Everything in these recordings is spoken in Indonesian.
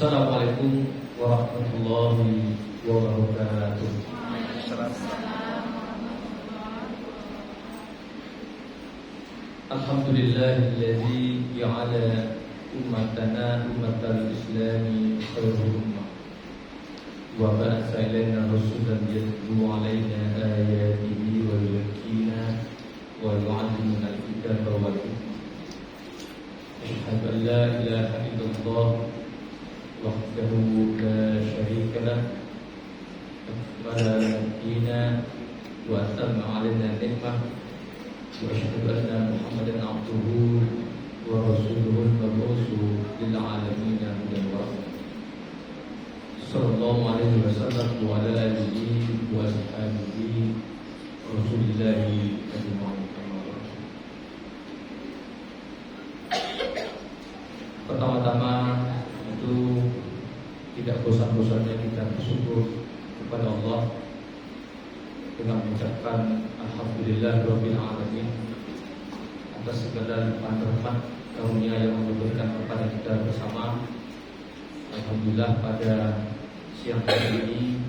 Assalamualaikum warahmatullahi wabarakatuh. Alhamdulillahilladzi ja'ala ummatana ummatal islami khairal ummah wa ba'atha ilaina rasulan yatlu 'alaina ayatihi wa yuzakkina wa yu'allimuna al-kitaba wal hikmah. Asyhadu an la ilaha illallah wahdahu la syarika lah akmala dina wa atamma 'alaina ni'mah wa asyhadu anna Muhammadan 'abduhu wa rasuluhu al-mab'usu lil 'alamin hudan wa rahmah. Sallallahu alaihi wasallam wa ala alihi wa sahbihi Rasulillahi ajma'in. Pertama-tama itu tidak bosan-bosannya kita bersyukur kepada Allah dengan mengucapkan Alhamdulillahirabbil alamin atas segala rahmat karunia yang Allah berikan kepada kita bersama. Alhamdulillah pada siang hari ini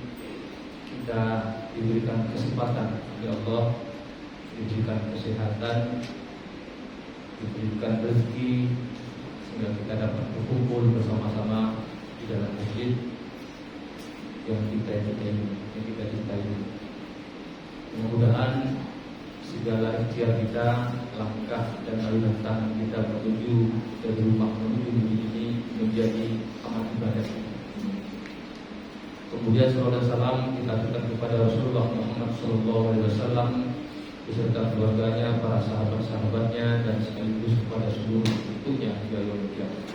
kita diberikan kesempatan oleh Allah, diberikan kesehatan, diberikan rezeki sehingga kita dapat berkumpul bersama-sama di dalam masjid yang kita cintai. Mudah-mudahan segala ikhtiar kita, langkah dan aliran tangan kita menuju dari rumah menuju masjid ini menjadi amal ibadah. Kemudian salawat dan salam kita aturkan kepada Rasulullah Muhammad SAW beserta keluarganya, para sahabat-sahabatnya, dan sekaligus kepada seluruh pengikutnya hingga yaumul qiyamah.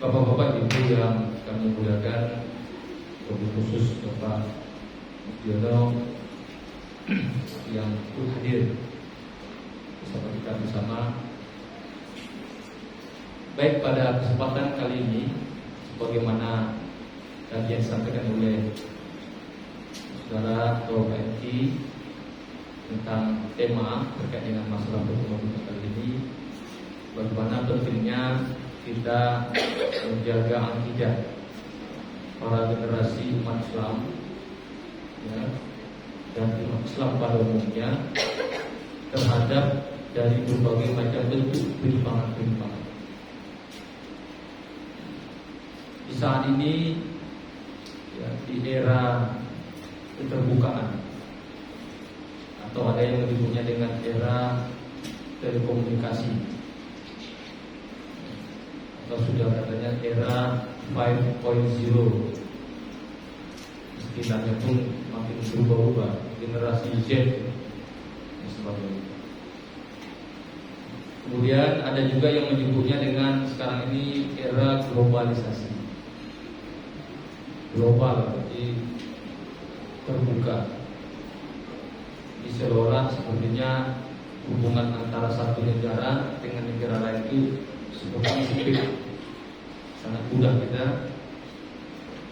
Bapak-bapak ibu yang kami muliakan, lebih khusus Bapak Mujiono yang ikut hadir bersama kita bersama. Baik, pada kesempatan kali ini, sebagaimana tadi yang disampaikan oleh saudara Ketua KMI tentang tema terkait dengan masalah pertemuan kali ini, bagaimana pentingnya kita menjaga akidah para generasi umat Islam, ya, dan umat Islam pada umumnya terhadap dari berbagai macam bentuk penyimpangan. Di saat ini, ya, di era keterbukaan, atau ada yang menyebutnya dengan era telekomunikasi, atau sudah katanya era 5.0. Istilahnya pun makin berubah-ubah, generasi Z dan sebagainya. Kemudian ada juga yang menyebutnya dengan sekarang ini era globalisasi. Global berarti terbuka. Seolah sepertinya hubungan antara satu negara dengan negara lain itu seperti sempit, sangat mudah kita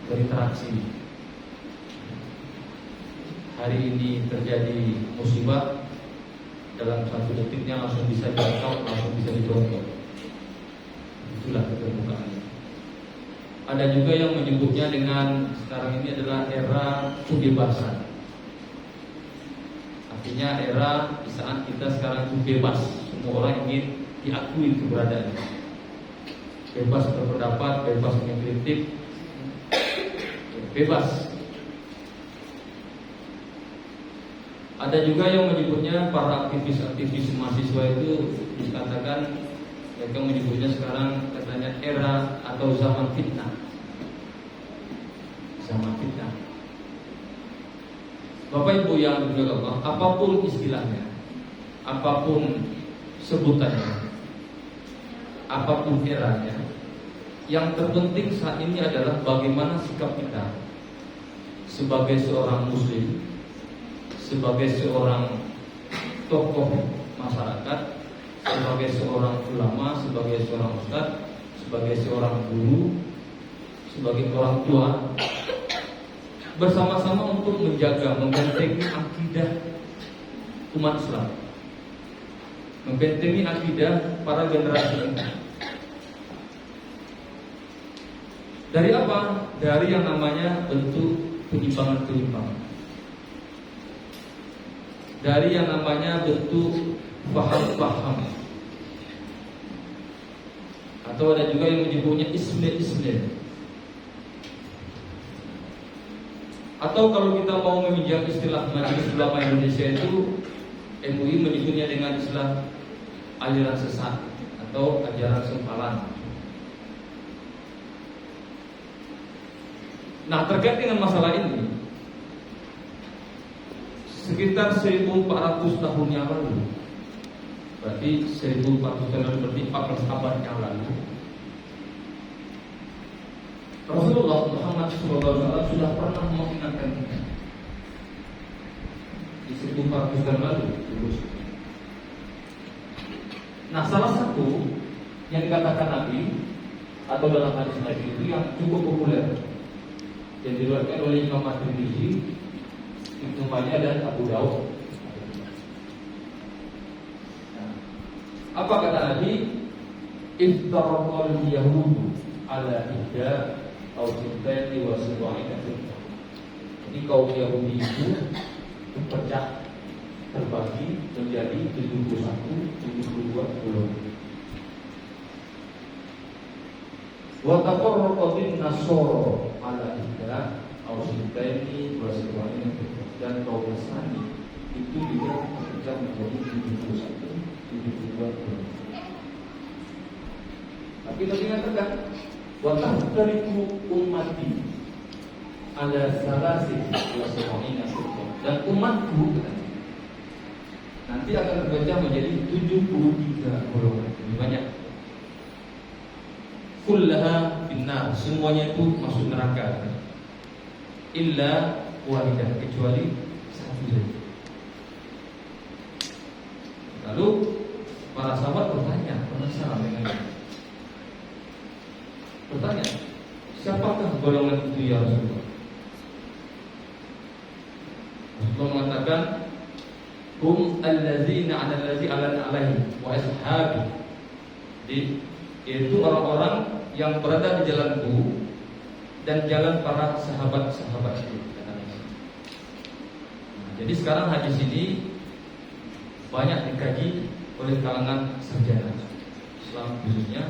berinteraksi. Hari ini terjadi musibah, dalam satu detiknya langsung bisa dijangkau, langsung bisa dicontoh. Itulah keterbukaan. Ada juga yang menyebutnya dengan sekarang ini adalah era kebebasan. Artinya era di saat kita sekarang itu bebas, semua orang ingin diakui keberadaannya, bebas berpendapat, bebas mengkritik, bebas. Ada juga yang menyebutnya para aktivis mahasiswa itu dikatakan, mereka menyebutnya sekarang katanya era atau zaman fitnah. Zaman fitnah. Bapak Ibu yang dimuliakan Allah, apapun istilahnya, apapun sebutannya, apapun eranya, yang terpenting saat ini adalah bagaimana sikap kita sebagai seorang muslim, sebagai seorang tokoh masyarakat, sebagai seorang ulama, sebagai seorang ustadz, sebagai seorang guru, sebagai orang tua, bersama-sama untuk menjaga, membentengi akidah umat Islam, membentengi akidah para generasi ini. Dari apa? Dari yang namanya bentuk penyimpangan-penyimpangan. Dari yang namanya bentuk paham-paham. Atau ada juga yang menyebutnya isme-isme. Atau kalau kita mau meminjam istilah Majelis Ulama Indonesia itu, MUI menyebutnya dengan istilah aliran sesat atau ajaran sempalan. Nah, terkait dengan masalah ini, sekitar 1400 tahun yang lalu, berarti 1400 tahun lalu, berarti 14 abad yang lalu, Rasulullah Muhammad SAW sudah pernah mengingatkan kita. Di 1400 tahun lalu. Nah, salah satu yang dikatakan Nabi atau dalam hadis Nabi itu yang cukup populer, yang diriwayatkan oleh Imam At-Tirmidzi, Ibnu Majah dan Abu Daud. Nah, apa kata Nabi? Iftaraqal yahudu ala ihda aw sintaini wa sab'ina firqah. Jadi kaum Yahudi itu terpecah, terbagi menjadi 71, 72 golongan. Wa tafarraqatin nasara ala ihda aw sintaini wa sab'ina firqah. Dan kaum Nasrani itu juga terpecah menjadi 71, 72 golongan. Tapi tadi mengatakan wa tahtariqu ummati ala salasin wa sab'ina firqah. Dan umatku nanti akan terpecah menjadi 73 golongan. Lebih banyak. Kullaha finnar, semuanya itu masuk neraka. Illa wahidah, kecuali satu saja. Lalu para sahabat bertanya, penasaran dengan ini. Bertanya, siapakah golongan itu ya Rasulullah? Rasulullah mengatakan, hum allazina 'ala allazi 'alana 'alaihi wa ashabi. Yaitu orang-orang yang berada di jalanku dan jalan para sahabat-sahabat itu. Jadi sekarang hadis ini banyak dikaji oleh kalangan sarjana Islam khususnya,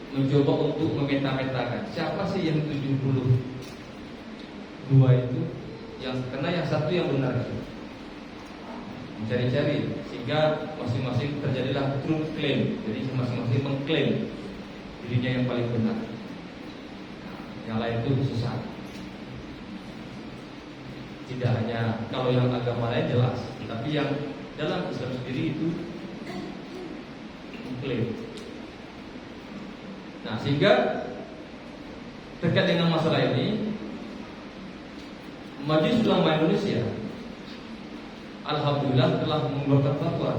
mencoba untuk memeta-metakan siapa sih yang 72 itu, yang kena, yang satu yang benar. Mencari-cari sehingga masing-masing terjadilah truth claim. Jadi masing-masing mengklaim dirinya yang paling benar, yang lain itu sesat. Tidak hanya kalau yang agama lain jelas, tapi yang dalam Islam sendiri itu mengklaim. Nah, sehingga terkait dengan masalah ini, Majelis Ulama Indonesia alhamdulillah telah mengeluarkan fatwa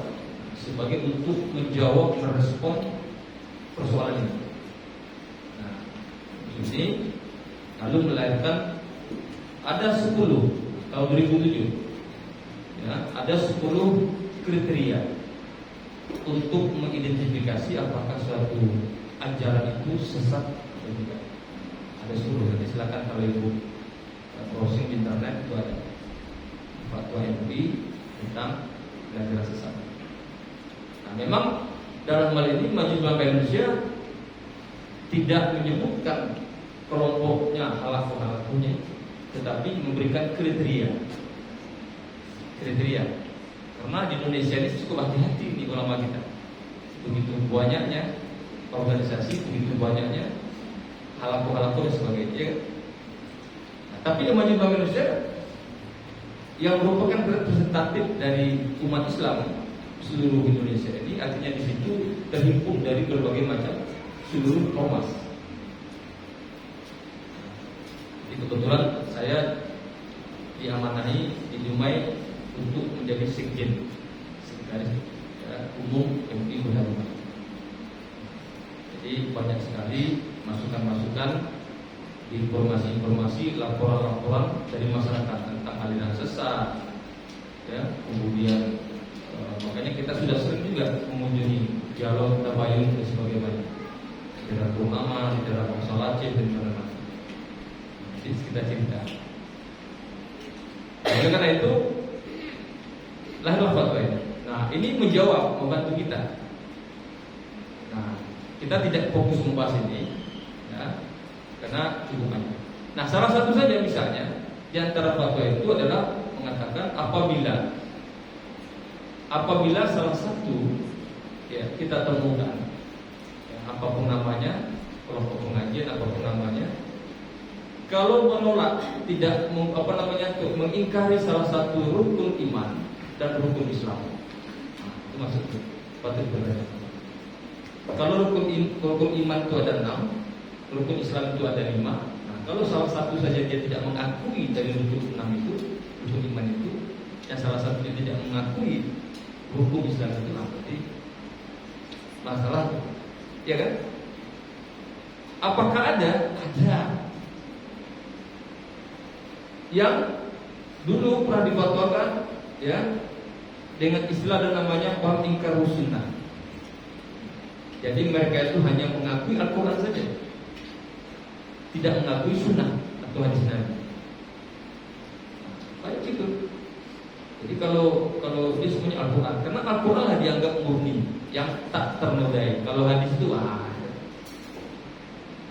sebagai untuk menjawab, merespon persoalan ini. Nah, ini lalu melahirkan ada 10 tahun 2007, ya, ada 10 kriteria untuk mengidentifikasi apakah suatu ajaran itu sesat atau tidak. Ada 10, jadi silakan kalau ibu browsing di internet itu ada fatwa MUI tentang ajaran sesat. Nah, memang dalam hal ini Majelis Ulama Indonesia tidak menyebutkan kelompoknya, halafu-halafunya, tetapi memberikan kriteria. Karena di Indonesia ini cukup hati-hati nih ulama kita. Begitu banyaknya organisasi, begitu banyaknya halafu-halafu dan sebagainya. Nah, tapi yang Majelis Ulama Indonesia yang merupakan representatif dari umat Islam seluruh Indonesia ini, artinya di situ terhimpun dari berbagai macam seluruh ormas. Kebetulan saya diamanahi di Dumai untuk menjadi sekretaris umum MUI Bunda. Jadi banyak sekali masukan-masukan, informasi-informasi, laporan-laporan dari masyarakat tentang aliran sesat, ya, kemudian makanya kita sudah sering juga mengunjungi dialog tabayun dan sebagainya, di daerah Purnama, di daerah Bangsa Aceh dan mana-mana. Nanti kita cerita. Oleh karena itu lahirlah fatwa ini. Nah, ini menjawab, membantu kita. Nah, kita tidak fokus membahas ini, ya, karena cukup banyak. Nah, salah satu saja misalnya di antara fatwa itu adalah mengatakan apabila salah satu, ya, kita temukan, ya, apapun namanya, kelompok pengajian apapun namanya, kalau menolak, tidak mengingkari salah satu rukun iman dan rukun Islam. Nah, itu maksudnya patut bertanya. Kalau rukun iman itu ada 6, rukun Islam itu ada 5. Nah, kalau salah satu saja dia tidak mengakui dari rukun 6 itu, rukun iman itu, dan salah satunya tidak mengakui rukun Islam itu, berarti masalah, ya kan? Apakah ada? Ada. Yang dulu pernah difatwakan, ya, dengan istilah dan namanya wal ingkaru sunnah. Jadi mereka itu hanya mengakui Al-Quran saja, tidak mengakui sunnah atau hadis Nabi. Kayak gitu. Jadi kalau dia semuanya Al-Quran, karena Al-Quran lah dianggap murni, yang tak ternodai. Kalau hadis itu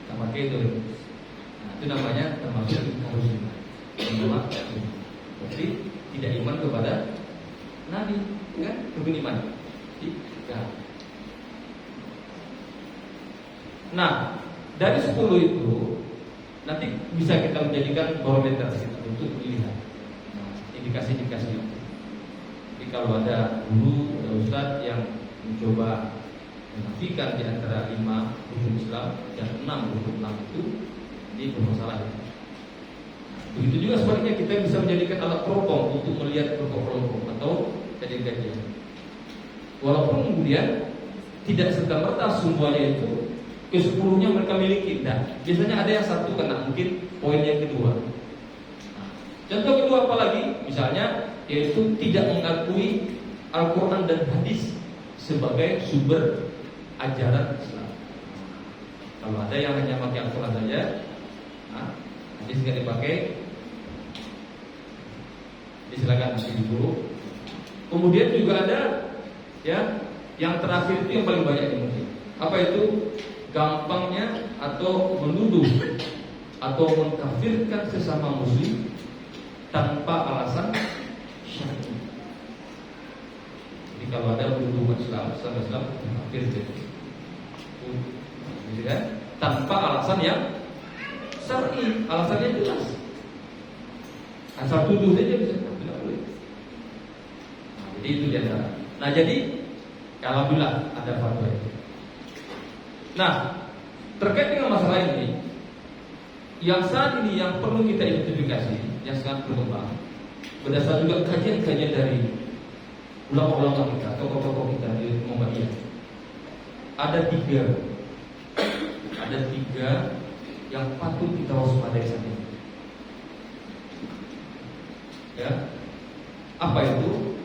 tak pakai itu. Nah, itu namanya termasuk ingkaru sunnah. Menolak sunnah. Jadi tidak iman kepada Nabi, kan? Rukun iman. Tidak. Nah, dari 10 itu nanti bisa kita menjadikan barometer kita untuk melihat, nah, indikasi-indikasi itu. Jadi kalau ada guru atau ustadz yang mencoba menafikan di antara 5 rukun Islam dan 6 rukun Islam itu, ini bermasalah. Begitu juga sebaliknya kita bisa menjadikan alat teropong untuk melihat kelompok-kelompok atau kajian-kajian. Walaupun kemudian tidak serta-merta semuanya itu ke-10-nya mereka miliki. Nah, biasanya ada yang satu kena, mungkin poin yang kedua. Nah, contoh kedua apalagi, misalnya yaitu tidak mengakui Al-Quran dan hadis sebagai sumber ajaran Islam. Kalau ada yang hanya pakai Al-Quran saja, nah, hadis nggak dipakai, silakan dulu. Kemudian juga ada, ya, yang terakhir itu yang paling banyak dimungkin. Apa itu? Gampangnya atau menuduh atau mengkafirkan sesama muslim tanpa alasan syar'i. Jadi kalau ada menuduh Islam, sesama Islam kafir, gitu kan? Tanpa alasan yang syar'i, alasannya jelas. Asal tuduh saja bisa, tidak boleh. Nah, jadi itu di antara. Nah, jadi alhamdulillah ada fatwa itu. Nah, terkait dengan masalah ini, yang saat ini yang perlu kita identifikasi, yang sangat berkembang, berdasarkan juga kajian-kajian dari ulama-ulama kita, tokoh-tokoh kita di Muhammadiyah, ada tiga yang patut kita waspadai saat ini. Ya, apa itu?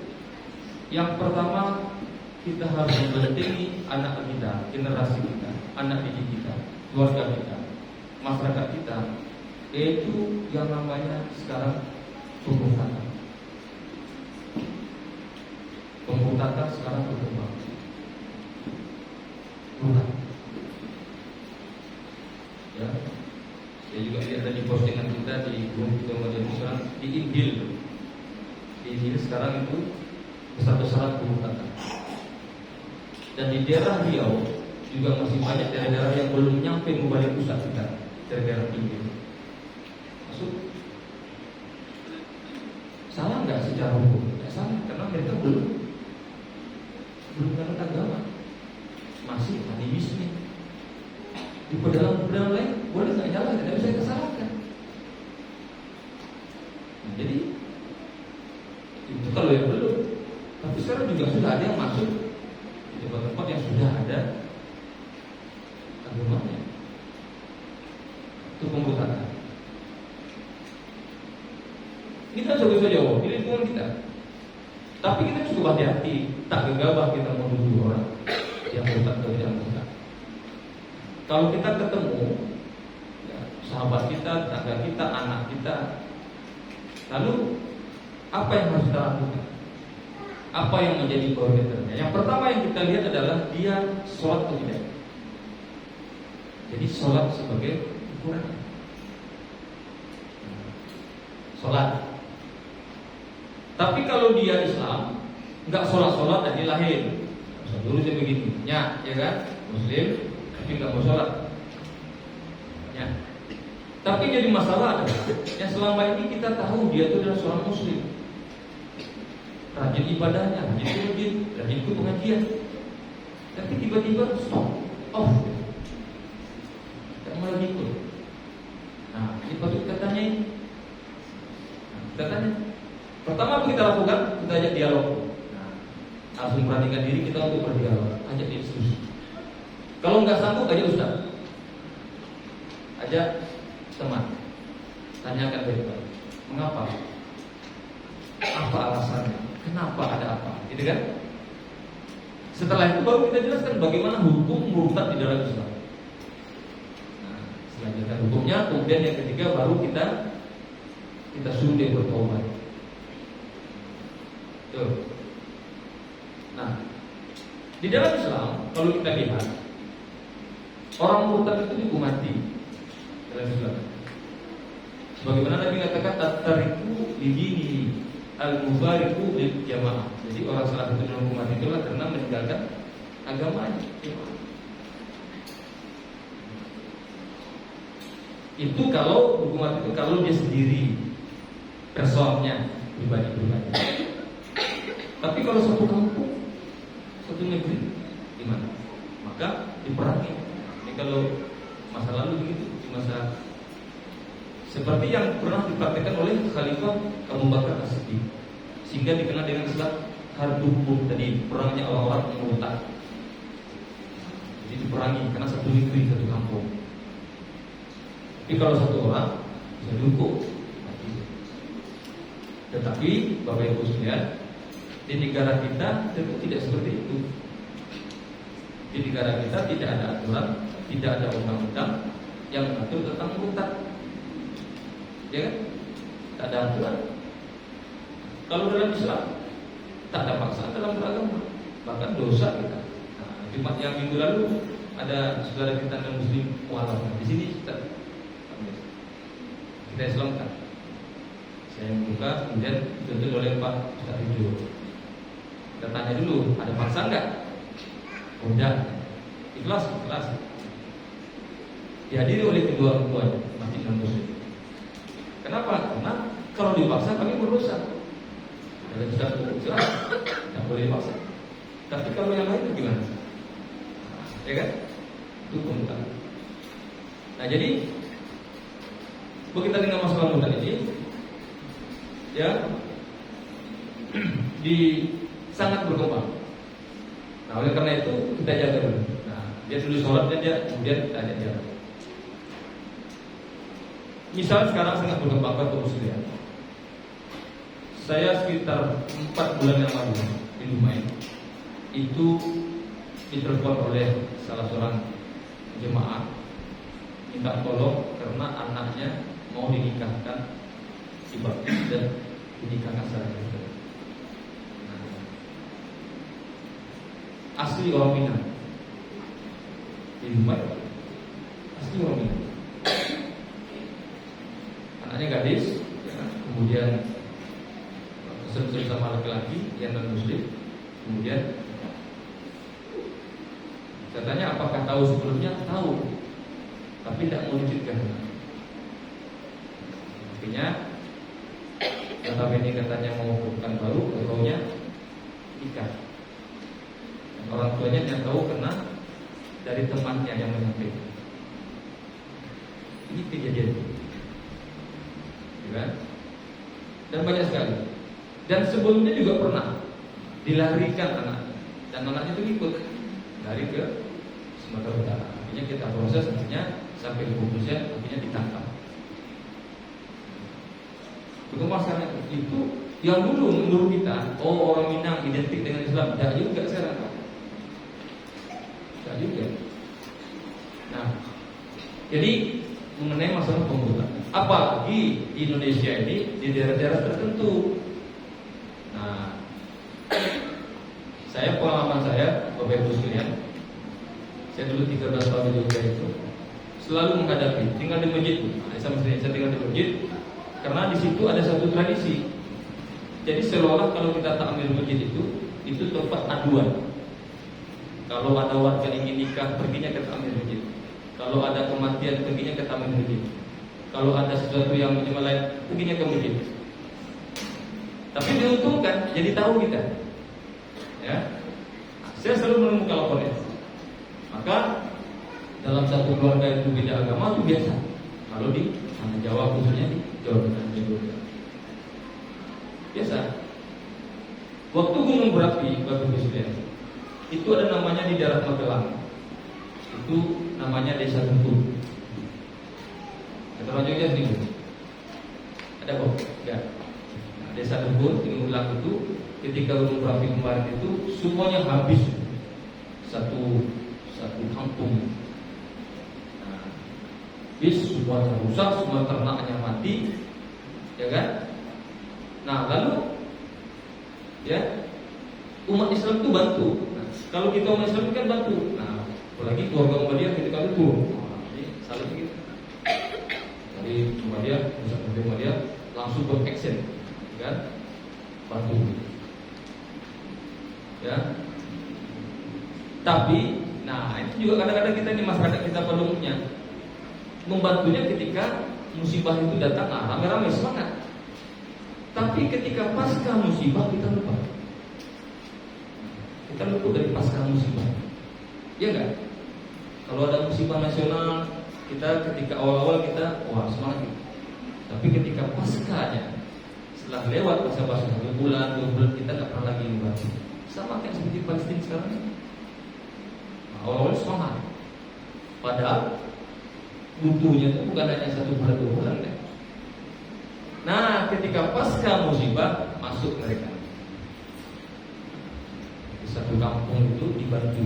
Yang pertama, kita harus membentengi anak kita, generasi kita, anak didik kita, keluarga kita, masyarakat kita, yaitu yang namanya sekarang pembunuhan. Pembunuhan sekarang berkembang. Bukan. Ya, saya juga lihat tadi postingan kita di grup kita sekarang di Injil. Di Injil sekarang itu besar-besaran pembunuhan. Dan di daerah Riau juga masih banyak daerah-daerah yang belum nyampe membalik pusat kita, daerah-daerah tinggi. Masuk. Salah nggak secara hukum? Nggak salah, karena mereka belum mengenal agama, masih animisme. Di pedang lain boleh nggak jalan, tidak bisa disalahkan. Nah, jadi itu kalau yang belum. Tapi sekarang juga sudah ada yang masuk di tempat-tempat yang sudah ada agamanya. Itu pembunuhan. Kita coba jawab di lingkungan kita. Tapi kita cukup hati-hati, tak gegabah kita menuduh orang yang bukan atau tidak bukan. Kalau kita ketemu, ya, sahabat kita, tetangga kita, anak kita. Lalu apa yang harus kita lakukan? Apa yang menjadi prioritasnya? Yang pertama yang kita lihat adalah dia sholat atau tidak. Jadi sholat sebagai ukuran. Sholat. Tapi kalau dia Islam, nggak sholat dari lahir. Dulu saya begini, ya kan? Muslim, tapi nggak mau sholat. Ya. Tapi jadi masalah adalah, yang selama ini kita tahu dia itu adalah seorang Muslim, rajin ibadahnya, rajin ke masjid, rajin ke pengajian. Tapi tiba-tiba stop, off, tidak mau lagi ikut. Nah, ini patut kita tanyain. Kita tanya. Pertama apa kita lakukan? Kita ajak dialog. Nah, harus memperhatikan diri kita untuk berdialog, ajak diskusi. Kalau nggak sanggup, ajak ustaz, ajak teman, tanyakan baik-baik. Mengapa? Apa alasannya? Kenapa ada apa? Gitu kan? Setelah itu baru kita jelaskan bagaimana hukum murtad di dalam Islam. Nah, selanjutnya hukumnya, kemudian yang ketiga baru kita suruh dia bertobat. Tuh. Nah, di dalam Islam kalau kita lihat orang murtad itu dihukum mati dalam Islam. Sebagaimana Nabi mengatakan at-tariku lidini al-mufariqu lil jamaah. Jadi orang salah satu yang hukum mati itulah karena meninggalkan agamanya. Itu kalau hukum mati itu kalau dia sendiri, personnya, pribadi. Tapi kalau satu kampung, satu negeri, gimana? Maka diperangi. Ini kalau masa lalu begitu, di masa seperti yang pernah dipraktikkan oleh Khalifah Abu Bakar As-Siddiq, sehingga dikenal dengan istilah Hardukum, tadi perangnya orang-orang yang murtad. Jadi diperangi karena satu negeri, satu kampung. Tapi kalau satu orang bisa dihukum mati. Tetapi Bapak Ibu sekalian, di negara kita tentu tidak seperti itu. Di negara kita tidak ada aturan, tidak ada undang-undang yang mengatur tentang murtad. Ya kan? Tak ada aturan. Kalau dalam Islam tak ada paksaan dalam beragama, bahkan dosa kita. Nah, Jumat yang minggu lalu ada saudara kita non Muslim mualaf di sini kita Islamkan. Saya membuka, kemudian dituntut oleh Pak Ustaz Ridho. Kita tanya dulu, ada paksa enggak? Udah, ikhlas. Dihadiri oleh kedua orang tuanya, masih non Muslim. Kenapa? Karena kalau dipaksa kami berdosa. Dalam Islam jelas tidak boleh dipaksa. Tapi kalau yang lain gimana? Ya kan? Itu komentar. Nah jadi berkaitan dengan masalah murtad ini, ya, sangat berkembang. Nah oleh karena itu kita jaga dulu. Nah dia dulu sholatnya dia, kemudian kita ajak jalan. Misal sekarang sangat berkembang kaum muslimin. Saya sekitar 4 bulan yang lalu di Dumai itu ditelepon oleh salah seorang jemaah minta tolong karena anaknya mau dinikahkan dibaptis dan dinikahkan secara Kristen. Asli orang Minang di Dumai, asli orang Minang. Anaknya gadis, ya, kemudian kesel sama laki-laki yang non Muslim, kemudian katanya apakah tahu sebelumnya? Tahu, tapi tidak mewujudkan. Artinya ini katanya mau bukan baru, orangnya nikah. Dan orang tuanya yang tahu karena dari temannya yang menyampaikan. Ini kejadian. Kan? Dan banyak sekali. Dan sebelumnya juga pernah dilarikan anaknya, dan anaknya itu ikut lari ke Sumatera Utara. Akhirnya kita proses, akhirnya sampai ke Indonesia, akhirnya ditangkap. Masalah itu yang dulu menurut kita, oh orang Minang identik dengan Islam, tidak juga sekarang. Tidak juga. Nah, jadi mengenai masalah pembukaan. Apalagi di Indonesia ini di daerah-daerah tertentu. Nah, pengalaman saya, Bapak Ibu sekalian, saya dulu 13 tahun di Jogja itu selalu menghadapi tinggal di masjid. Sama saya tinggal di masjid karena di situ ada satu tradisi. Jadi seolah kalau kita takmir masjid itu tempat aduan. Kalau ada warga ingin nikah, perginya ke takmir masjid. Kalau ada kematian, perginya ke takmir masjid. Kalau ada sesuatu yang lain, perginya ke masjid. Tapi diuntungkan, jadi tahu kita. Ya, saya selalu menemukan laporan. Maka dalam satu keluarga itu beda agama itu biasa. Kalau di Jawa khususnya di Jawa Tengah, biasa. Waktu gunung berapi, Bapak Ibu sekalian, itu ada namanya di daerah Magelang. Itu namanya Desa Gempur. Ada orang Jogja sini? Ada kok? Ya. Nah, Desa Gempur di Magelang itu ketika gunung berapi kemarin itu semuanya habis satu kampung. Nah, semuanya rusak, semua ternaknya mati, ya kan? Nah, lalu ya umat Islam itu bantu. Nah, kalau kita umat Islam kan bantu. Nah, apalagi keluarga Muhammadiyah ketika itu, jadi saling gitu. Jadi Muhammadiyah, Muhammadiyah langsung beraction, kan? Bantu. Ya. Tapi, nah itu juga kadang-kadang kita ini masyarakat kita pada umumnya membantunya ketika musibah itu datang, rame-rame semangat. Tapi ketika pasca musibah kita lupa. Kita lupa dari pasca musibah. Iya enggak? Kalau ada musibah nasional, kita ketika awal-awal kita semangat gitu. Tapi ketika paskanya, setelah lewat masa-masa 1 bulan, 2 bulan, kita nggak pernah lagi membantu. Sama kayak seperti Palestina sekarang ini. Awal-awal semangat. Padahal butuhnya itu bukan hanya 1 bulan 2 bulan kan. Nah, ketika pasca musibah masuk mereka. Di satu kampung itu dibantu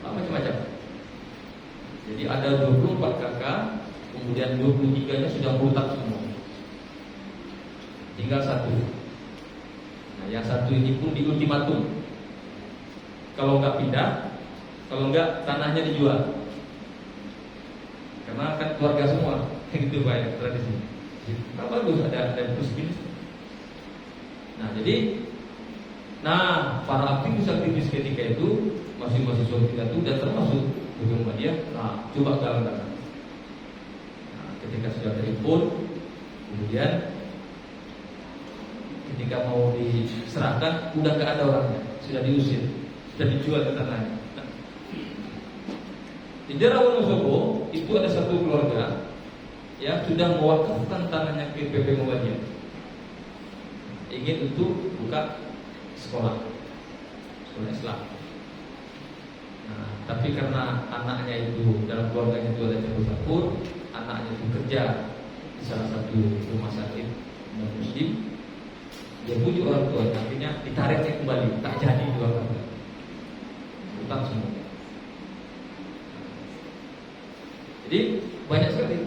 macam-macam. Jadi ada 24 kakak, kemudian 23-nya sudah murtad semua. Tinggal 1. Nah, yang 1 ini pun diultimatum. Kalau nggak pindah, kalau nggak tanahnya dijual. Karena kan keluarga semua, gitu Pak, tradisi. Nah, bagus ada terus gini. Nah, jadi para aktivis ketika itu mahasiswa kita itu dan termasuk Muhammadiyah. Nah, coba galang-galang. Nah, ketika sudah terhimpun, kemudian ketika mau diserahkan udah nggak ada orangnya, sudah diusir, sudah dijual ke tanahnya. Nah, di daerah Wonosobo itu ada satu keluarga yang sudah mewakafkan tanahnya ke PP Muhammadiyah, ingin untuk buka sekolah Islam. Nah, tapi karena anaknya itu dalam keluarganya itu ada campur, anaknya itu kerja di salah satu rumah sakit non-muslim, dia bujuk orang tua, akhirnya ditariknya kembali, tak jadi dua kali, utang semua. Jadi banyak sekali.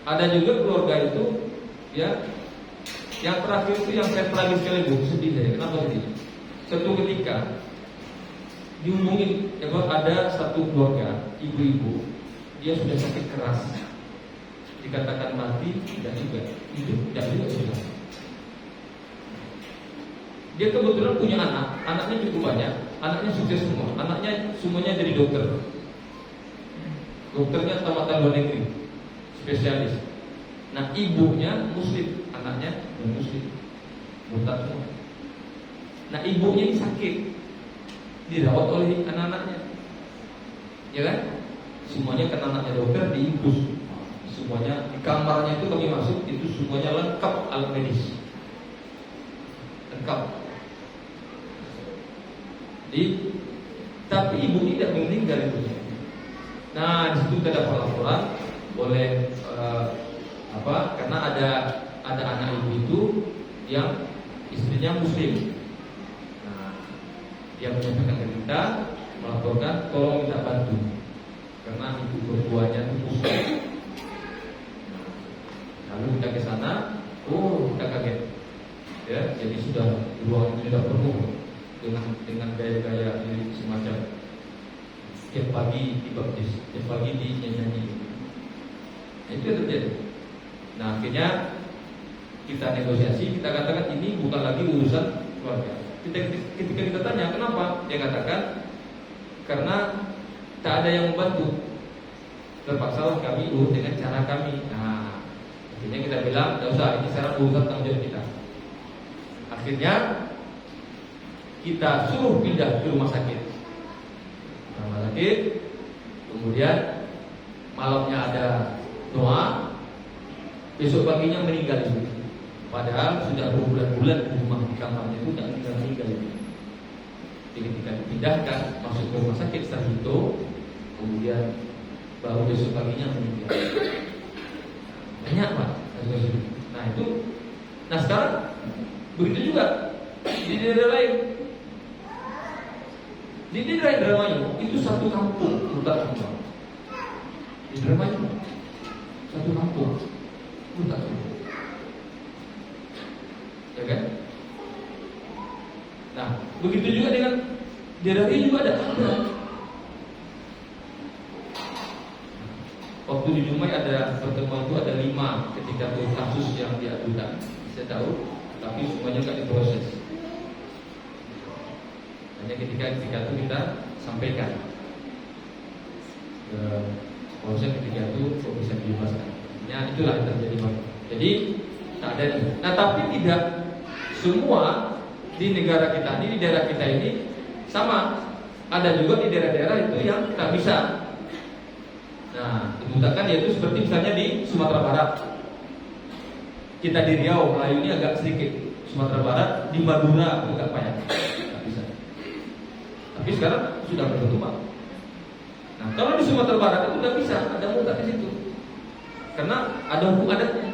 Ada juga keluarga itu, ya, yang terakhir itu yang saya tragis sekali bu, sedih saya. Kenapa sedih? Suatu ketika dihubungin, ada satu keluarga ibu-ibu, dia sudah sakit keras, dikatakan mati dan juga hidup dan juga sudah. Dia kebetulan punya anaknya cukup banyak, anaknya sukses semua, anaknya semuanya jadi dokter. Dokternya tamatan luar negeri, spesialis. Nah, ibunya muslim, anaknya non muslim, murtad semua. Nah, ibunya ini sakit, dirawat oleh anak-anaknya, ya kan? Semuanya kan anaknya dokter, diinfus, semuanya di kamarnya itu kami masuk, itu semuanya lengkap alat medis, lengkap. Tapi ibu tidak meninggal ibunya. Nah, di situ kita dapat laporan oleh karena ada anak ibu itu yang istrinya muslim. Nah, dia menyampaikan ke kita, melaporkan tolong minta bantu. anak ibu berduanya itu pusing. Lalu kita ke sana, kita kaget, ya, jadi ruangan itu sudah penuh dengan gaya-gaya ini semacam tiap pagi dibaptis, tiap pagi dinyanyi. Itu yang terjadi. Nah, akhirnya kita negosiasi, kita katakan ini bukan lagi urusan keluarga. Ketika kita tanya kenapa, dia katakan karena tak ada yang membantu. Terpaksa kami urus dengan cara kami. Nah, akhirnya kita bilang, tidak usah, ini sekarang urusan tanggung jawab kita. Akhirnya kita suruh pindah ke rumah sakit. Kemudian malamnya ada doa, besok paginya meninggal itu. Padahal sudah berbulan-bulan di rumah di kamarnya itu tidak meninggal itu. Jadi ketika dipindahkan masuk ke rumah sakit setelah itu, kemudian baru besok paginya meninggal. Banyak Pak. Nah itu, nah sekarang begitu juga di daerah lain. Di daerah Indramayu itu satu kampung rutak semua. Di Indramayu satu kampung rutak semua. Ya kan? Nah, begitu juga dengan daerah ini juga ada. Waktu di Dumai ada pertemuan itu ada 5 ketika itu kasus yang diadukan. Saya tahu, tapi semuanya nggak diproses. Hanya ketika itu kita sampaikan ke proses ketika itu kok bisa dibebaskan. Ya itulah yang terjadi Pak. Jadi tak ada. Nah tapi tidak semua di negara kita ini, di daerah kita ini sama. Ada juga di daerah-daerah itu yang tak bisa. Nah, kebutuhan yaitu seperti misalnya di Sumatera Barat. Kita di Riau, Melayu ini agak sedikit. Sumatera Barat, di Madura agak banyak. Tak bisa. Tapi sekarang sudah berkembang. Nah, kalau di Sumatera Barat itu tidak bisa, ada muka di situ. Karena ada hukum adatnya.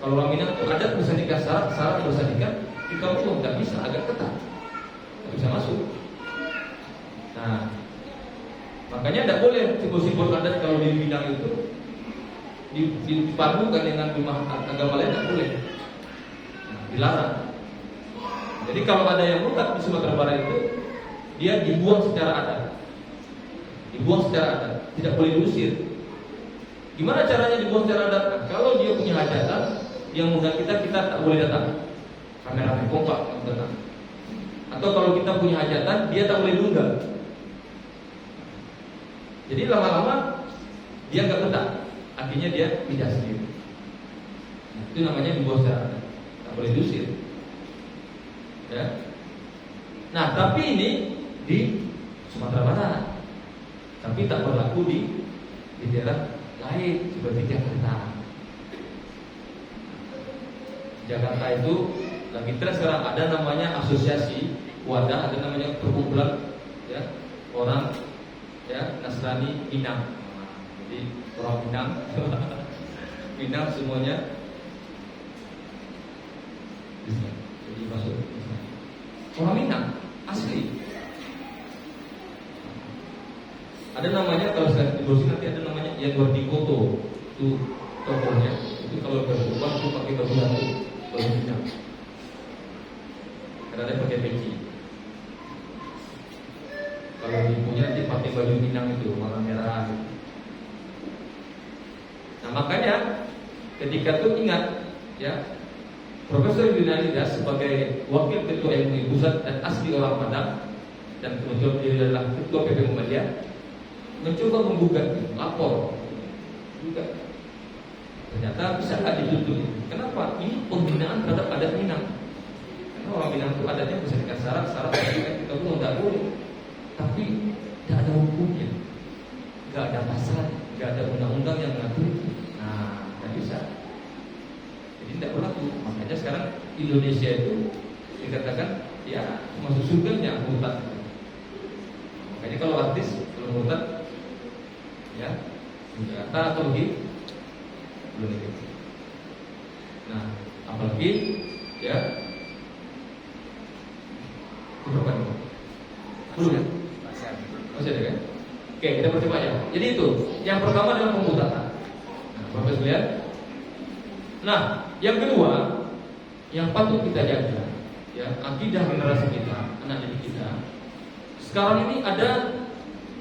Kalau orang Minang itu adat bisa nikah syarat bisa nikah, di kampung tidak bisa, agak ketat, tidak bisa masuk. Nah, makanya tidak boleh simbol-simbol adat kalau di Minang itu dipadukan dengan rumah agama lain, tidak boleh. Nah, dilarang. Jadi kalau ada yang rutak di Sumatera Barat itu, dia dibuang secara adat. Dibuang secara adat, tidak boleh diusir. Gimana caranya dibuang secara adat? Nah, kalau dia punya hajatan yang mengundang kita tak boleh datang. Kamera kompak datang. Atau kalau kita punya hajatan, dia tak boleh diundang. Jadi lama-lama dia nggak betah, akhirnya dia pindah sendiri. Nah, itu namanya dibuang secara adat, tak boleh diusir. Ya. Nah, tapi ini di Sumatera Barat, tapi tak berlaku di daerah lain seperti Jakarta. Jakarta itu lagi tren sekarang ada namanya asosiasi wadah, ada namanya perkumpulan ya orang ya Nasrani Minang. Jadi orang Minang, Minang semuanya bisa. Jadi masuk orang Minang asli. Ada namanya kalau saya dibrowsing nanti ada namanya yang Wardikoto itu tokohnya. Itu kalau berubah itu pakai baju batu, baju Minang. Karena ada pakai peci. Kalau ibunya nanti pakai baju Minang itu warna merah. Gitu. Nah makanya ketika itu ingat ya Profesor Yunanidas sebagai wakil ketua MUI Pusat dan asli orang Padang dan kebetulan dia adalah ketua PP Muhammadiyah mencoba menggugat, lapor juga. Ternyata bisa nggak ditutup. Kenapa? Ini penghinaan terhadap adat Minang. Karena orang Minang itu adatnya berdasarkan syarat kita pun nggak boleh. Tapi tidak ada hukumnya, nggak ada pasal, nggak ada undang-undang yang mengatur. Nah, nggak bisa. Jadi tidak berlaku. Makanya sekarang Indonesia itu dikatakan ya masuk surganya hutan. Makanya kalau artis kalau hutan ya Jakarta atau lebih belum gitu. Nah, apalagi ya berapa nih? Belum ya? Masih ada kan? Oke, kita percepat ya. Jadi itu, yang pertama adalah pembutaan. Nah, Bapak sekalian. Nah, yang kedua, yang patut kita jaga, ya, akidah generasi kita, anak didik kita. Sekarang ini ada,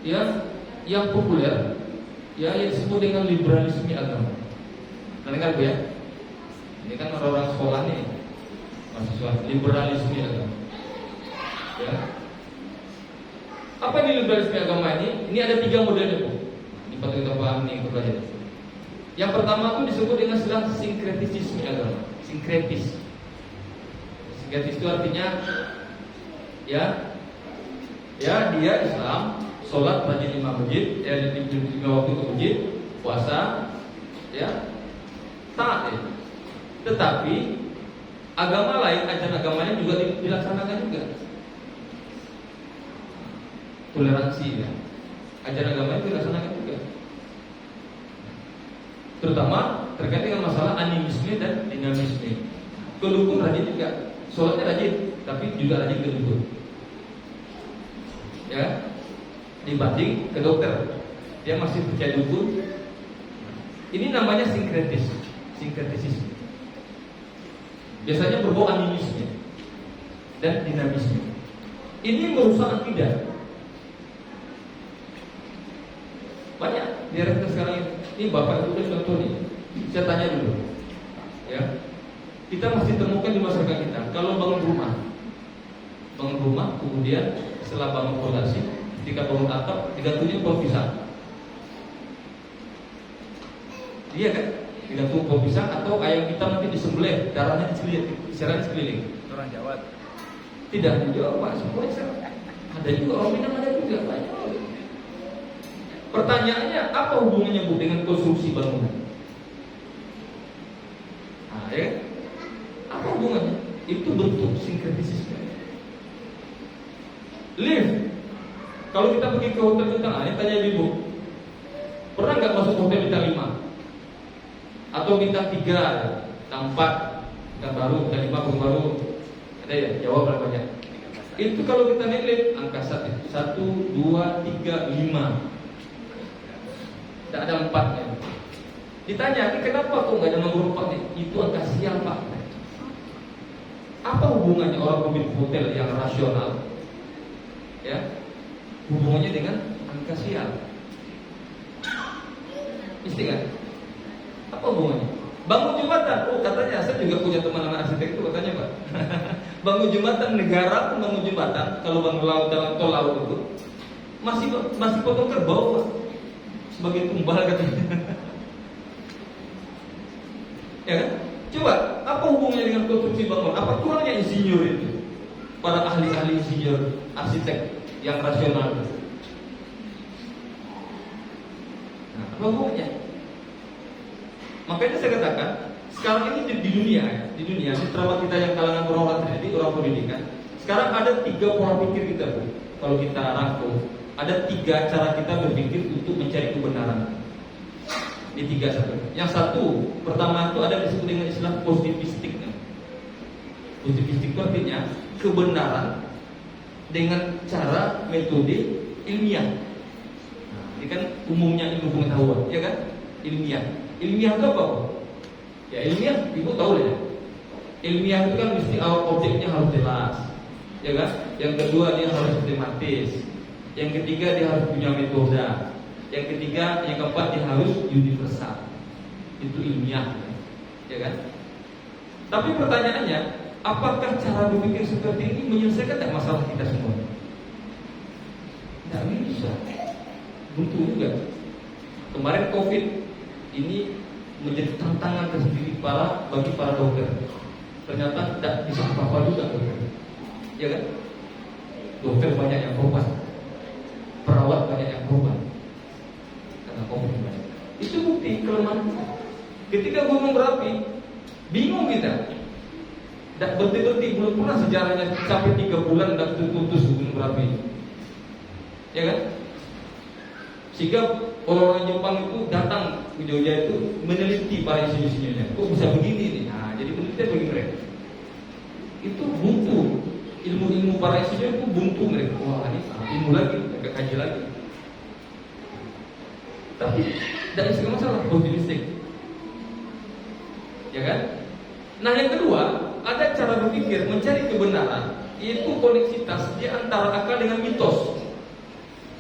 ya, yang populer, ya, yang disebut dengan liberalisme agama. Nah, dengar Bu ya. Ini kan orang-orang sekolah nih, mahasiswa, liberalisme agama. Ya. Apa ini liberalisme agama ini? Ini ada 3 modelnya Bu. Ini patut kita pahami nih pelajaran. Yang pertama itu disebut dengan istilah sinkretisisme agama. Sinkretis. Sinkretis itu artinya ya dia Islam, sholat rajin 5 masjid, ya 5 waktu ke masjid, puasa, ya taat ya. Tetapi agama lain, ajaran agamanya juga dilaksanakan juga. Toleransi ya. Ajaran agamanya dilaksanakan juga. Terutama terkait dengan masalah animisme dan dinamisme. Ke dukun rajin juga, sholatnya rajin, tapi juga rajin ke dukun. Ya, dibanding ke dokter, dia masih percaya dukun. Ini namanya sinkretisisme. Biasanya berbau animisme dan dinamisme. Ini merusak akidah. Banyak di era kita sekarang ini. Ini Bapak Ibu dan contoh nih. Saya tanya dulu, ya. Kita masih temukan di masyarakat kita, kalau bangun rumah, kemudian setelah bangun fondasi, ketika bangun atap, digantungnya pohon pisang. Iya kan? Digantung pohon pisang atau ayam kita nanti disembelih, darahnya sekeliling. Orang Jawa. Tidak di Jawa, Pak. Semuanya ada juga, orang Minang ada juga, banyak. Pertanyaannya, apa hubungannya Bu dengan konstruksi bangunan? Nah, ya, apa hubungannya? Itu bentuk sinkretisisme. Lift. Kalau kita pergi ke hotel bintang A, tanya ibu, pernah nggak masuk hotel bintang 5? Atau bintang 3, bintang 4, bintang baru, bintang 5, bintang baru? Ada ya? Jawab berapa banyak? Itu kalau kita naik lift, angka 1, 2, 3, 5. Tidak ada 4-nya. Ditanya, ini kenapa kok nggak ada nomor 4 nih? Itu angka sial Pak. Apa hubungannya orang pemilik hotel yang rasional, ya, hubungannya dengan angka sial? Mesti kan? Apa hubungannya? Bangun jembatan, katanya saya juga punya teman anak arsitek itu katanya Pak. Bangun jembatan, negara pun bangun jembatan. Kalau bangun laut dalam tol laut itu masih potong kerbau Pak, sebagai tumbal katanya. Ya kan? Coba, apa hubungannya dengan konstruksi bangunan? Apa kurangnya insinyur itu? Para ahli-ahli insinyur, arsitek yang rasional itu. Nah, apa hubungannya? Makanya saya katakan, sekarang ini di dunia, terutama kita yang kalangan orang terdidik, orang pendidikan, sekarang ada 3 pola pikir kita, Bu. Kalau kita rangkum, ada 3 cara kita berpikir untuk mencari kebenaran. Di 3 satu. Yang satu, pertama itu ada disebut dengan istilah positivistik. Positivistik itu artinya kebenaran dengan cara metode ilmiah. Nah, ini kan umumnya ilmu pengetahuan, ya kan? Ilmiah. Ilmiah itu apa? Ya ilmiah, ibu tahu ya. Ilmiah itu kan mesti objeknya harus jelas, ya kan? Yang kedua dia harus sistematis. Yang ketiga dia harus punya metode. Yang ketiga, yang keempat dia harus universal. Itu ilmiah, ya kan? Tapi pertanyaannya, apakah cara berpikir seperti ini menyelesaikan tak masalah kita semua? Tidak bisa. Buntu juga. Kemarin COVID ini menjadi tantangan tersendiri bagi para dokter. Ternyata tidak bisa apa-apa juga dokter, ya kan? Dokter banyak yang korban, perawat banyak yang korban. Itu bukti kelemahan kita. Ketika gunung berapi, bingung kita. Tak berhenti-berhenti, belum pernah sejarahnya sampai 3 bulan tak putus gunung berapi, ya kan? Sehingga orang-orang Jepang itu datang ke Jogja itu meneliti para insinyur-insinyurnya. Kok bisa begini nih? Nah, jadi penelitian bagi mereka. Itu buntu. Ilmu-ilmu para insinyur itu buntu mereka. Wah, ini ilmu lagi, mereka kaji lagi. Tapi tidak ada masalah, positivistik. Ya kan? Nah yang kedua, ada cara berpikir mencari kebenaran, yaitu koneksitas di antara akal dengan mitos.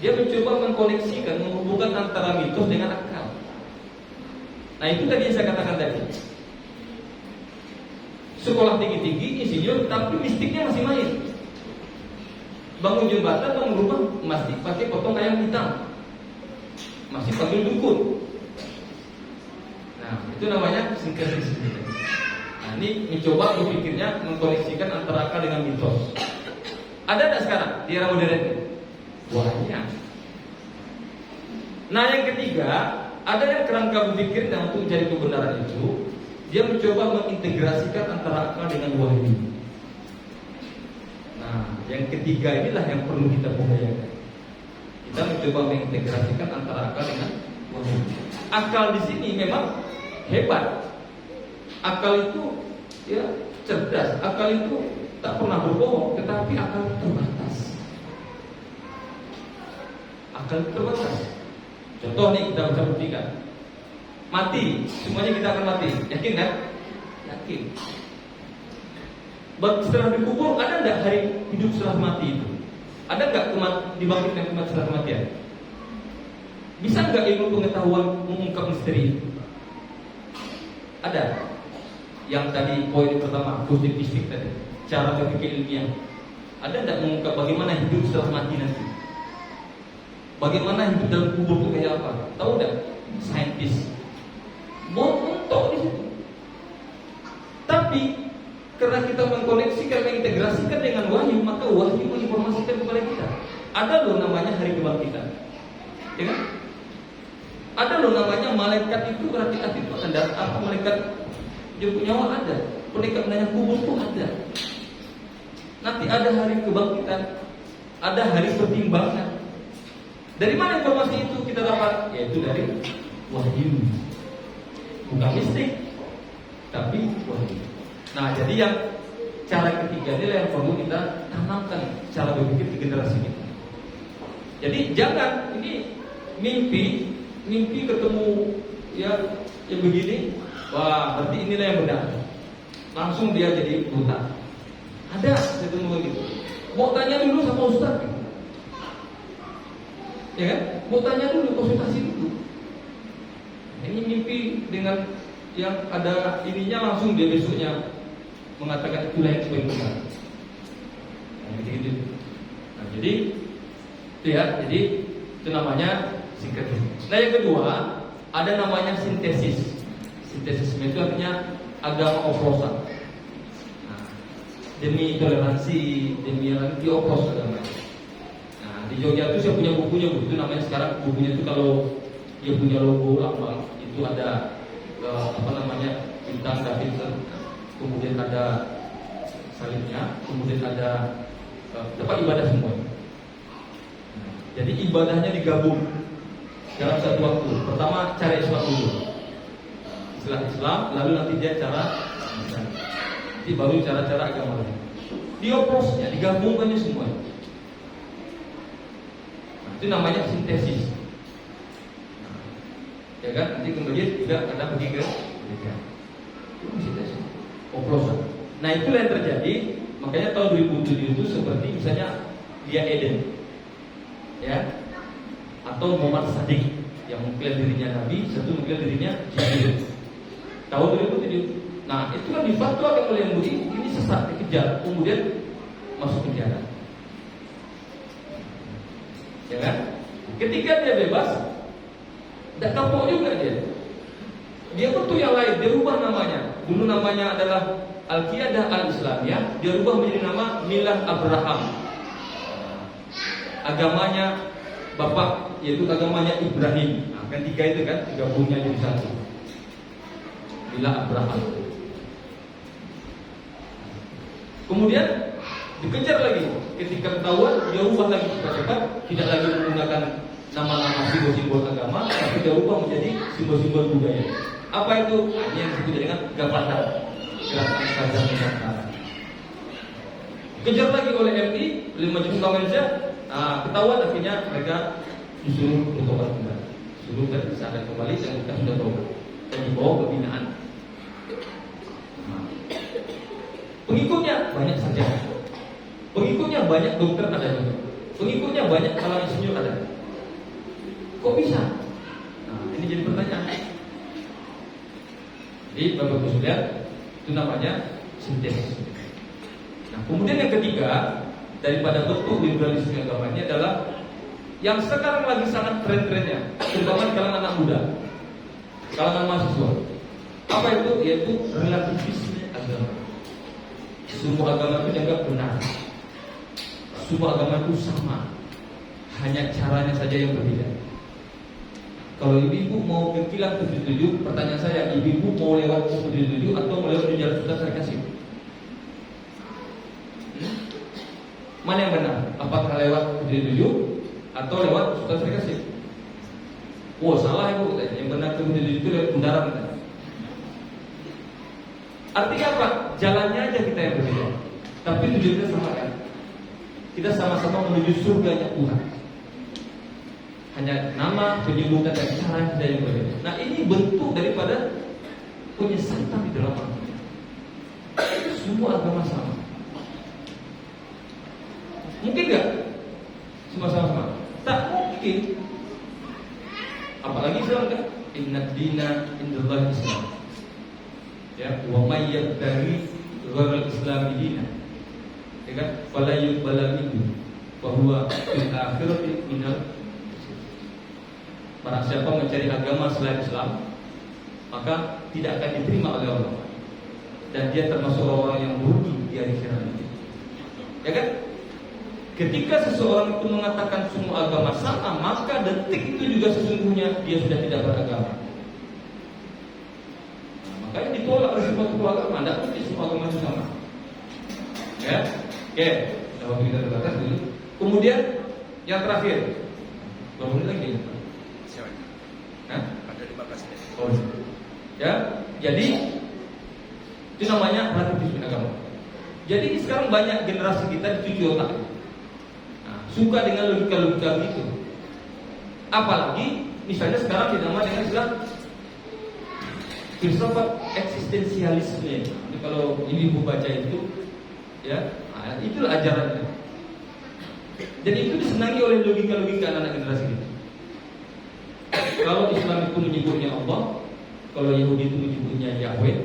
Dia mencoba mengkoneksikan, menghubungkan antara mitos dengan akal. Nah itu tadi yang saya katakan tadi. Sekolah tinggi-tinggi, insinyur, tapi mistiknya masih main. Bangun jembatan, bangun rumah, masih pakai potong ayam hitam, masih panggil dukun. Nah itu namanya sinkretisme. Nah ini mencoba berpikirnya mengkoneksikan antara akal dengan mitos. Ada tidak sekarang di era modern ini? Banyak. Nah yang ketiga, ada yang kerangka berpikirnya untuk mencari kebenaran itu, dia mencoba mengintegrasikan antara akal dengan wahyu. Nah yang ketiga inilah yang perlu kita budayakan. Kita mencoba mengintegrasikan antara akal dengan wahyu. Akal di sini memang hebat. Akal itu ya cerdas. Akal itu tak pernah berbohong, tetapi akal itu terbatas. Akal itu terbatas. Contoh nih kita bisa buktikan. Mati, semuanya kita akan mati. Yakin kan? Yakin. Setelah dikubur, ada enggak hari hidup setelah mati itu? Ada enggak dibangkitkan kembali setelah kematian? Bisa enggak ilmu pengetahuan mengungkap misteri itu? Ada. Yang tadi poin pertama, positivistik tadi, cara berpikir ilmiah. Ada enggak mengungkap bagaimana hidup setelah mati nanti? Bagaimana hidup dalam kubur itu kayak apa? Tahu enggak? Saintis. Montok di situ. Tapi karena kita mengkoneksikan, mengintegrasikan dengan wahyu, maka wahyu menginformasikan kepada kita. Ada loh namanya hari kebangkitan, ya kan? Ada loh namanya malaikat itu, berarti itu ada apa? Malaikat jemput nyawa ada, malaikat menanya kubur itu ada. Nanti ada hari kebangkitan, ada hari pertimbangan. Dari mana informasi itu kita dapat? Yaitu dari wahyu. Bukan mistik, tapi wahyu. Nah, jadi yang cara ketiga inilah yang perlu kita tanamkan cara berpikir di generasi kita. Jadi jangan ini mimpi ketemu ya begini, wah berarti inilah yang benar. Langsung dia jadi buta. Ada ketemu begitu. Mau tanya dulu sama ustaz, ya kan? Mau tanya dulu, konsultasi dulu. Ini mimpi dengan yang ada ininya, langsung dia besoknya mengatakan itulah yang paling benar. Nah, gitu. Nah, jadi lihat, jadi itu namanya sinkretisme. Nah, yang kedua ada namanya sintesis. Sintesis itu artinya agama oplosan. Nah, demi toleransi, demi yang dioplos agamanya. Nah, di Jogja itu saya punya bukunya, itu namanya sekarang bukunya itu kalau dia punya logo lambang itu ada bintang David, kemudian ada salibnya, kemudian ada tempat ibadah semua. Jadi ibadahnya digabung dalam satu waktu. Pertama cara Islam dulu, setelah Islam, lalu nanti dia cara Islam, nanti baru cara-cara agama lain. Dioprosnya, digabungkannya semua. Nah, itu namanya sintesis. Ya kan, nanti kemudian juga ada pergi ke gereja. Itu sintesis, oplosan. Nah itulah yang terjadi. Makanya tahun 2007 itu seperti misalnya dia Eden, ya, atau Muhammad Sadiq yang mengklaim dirinya Nabi, satu mengklaim dirinya Jibril. Tahun 2007. Nah itu kan difatwakan oleh MUI, ini sesat, dikejar, kemudian masuk penjara. Ya kan? Ketika dia bebas, tidak kapok juga dia. Dia bentuk yang lain, dia rubah namanya. Dulu namanya adalah Al-Qiyadah Al-Islamiyah, dia rubah menjadi nama Milah Abraham. Agamanya bapak, yaitu agamanya Ibrahim. Nah, kan tiga itu kan, digabungnya jadi satu. Milah Abraham. Kemudian dikejar lagi. Ketika ketahuan, dia rubah lagi cepat-cepat, tidak lagi menggunakan nama-nama simbol-simbol agama, tapi dia rubah menjadi simbol-simbol budaya. Apa itu? Ini yang disebut dengan Gavatar, Gerakan Fajar Nusantara. Kejar lagi oleh MI, oleh Majelis Ulama Indonesia. Ketahuan akhirnya mereka disuruh bertobat kembali. Sebelum sadar kembali dan kita sudah tahu dan dibawa ke binaan. Nah, pengikutnya banyak saja. Pengikutnya banyak dokter ada juga. Pengikutnya banyak kalangan insinyur ada. Kok bisa? Nah, ini jadi pertanyaan. Jadi Bapak Ibu sekalian, itu namanya sintesis. Nah, kemudian yang ketiga daripada bentuk liberalisme agama ini adalah yang sekarang lagi sangat tren-trennya, terutama di kalangan anak muda, kalangan mahasiswa. Apa itu? Yaitu relativisme agama. Semua agama itu dianggap benar. Semua agama itu sama, hanya caranya saja yang berbeda. Kalau ibu-ibu mau ke kilang ke-77, pertanyaan saya, ibu-ibu mau lewat ke-77 atau mau lewat di jalan Sultan Syarikasim? Mana yang benar? Apakah lewat ke-77 atau lewat Sultan Syarikasim? Oh, salah ibu, yang benar ke-77 itu lewat Bundaran. Artinya apa? Jalannya aja kita yang berbeda, tapi tujuannya sama kan? Kita sama-sama menuju surganya Tuhan. Hanya nama, penyebutan dan cara kita yang berbeda. Nah, ini bentuk daripada penyesatan di dalam agama. Semua agama sama. Mungkin nggak? Semua sama-sama. Tak mungkin. Apalagi Islam kan? Inna dina indallahi Islam. Ya, wa may yabtaghi ghairal islami dina. Ya kan? Fala yuqbala minhu wa huwa fil akhirati minal. Barang siapa mencari agama selain Islam, maka tidak akan diterima oleh Allah, dan dia termasuk orang yang merugi di akhirat nanti. Ya kan? Ketika seseorang itu mengatakan semua agama sama, maka detik itu juga sesungguhnya dia sudah tidak beragama. Nah, makanya ditolak oleh semua agama. Tidak mungkin semua agama itu sama. Ya, oke. Waktu kita terbatas dulu. Kemudian yang terakhir, berapa menit lagi? Ada 15 menit. Oh, ya, jadi itu namanya relativisme agama. Jadi sekarang banyak generasi kita dicuci otak, suka dengan logika-logika gitu. Apalagi misalnya sekarang dinamakan dengan istilah filsafat eksistensialisme. Ini kalau ibu baca itu, ya, itulah ajarannya. Jadi itu disenangi oleh logika-logika anak generasi kita. Kalau Islam itu menyebutnya Allah, kalau Yahudi itu menyebutnya Yahweh,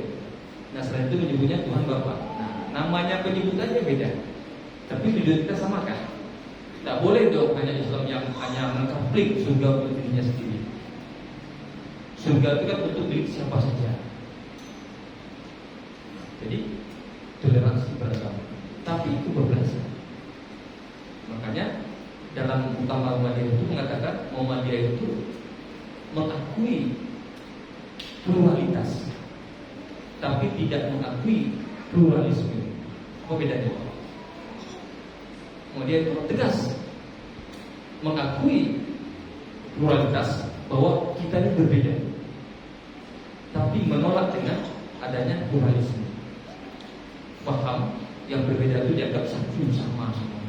Nasrani itu menyebutnya Tuhan Bapa. Nah, namanya penyebutannya beda, tapi tujuan kita sama kan? Tak boleh dong hanya Islam yang hanya mengkaplik surga untuk dirinya sendiri. Surga itu kan untuk milik siapa saja. Jadi toleransi beragama, tapi itu berbahasa. Makanya dalam utama Muhammadiyah itu mengatakan Muhammadiyah itu mengakui pluralitas, tapi tidak mengakui pluralisme. Apa bedanya? Kemudian tegas mengakui pluralitas, bahwa kita ini berbeda, tapi menolak dengan adanya pluralisme. Paham yang berbeda itu dianggap satu sama semua.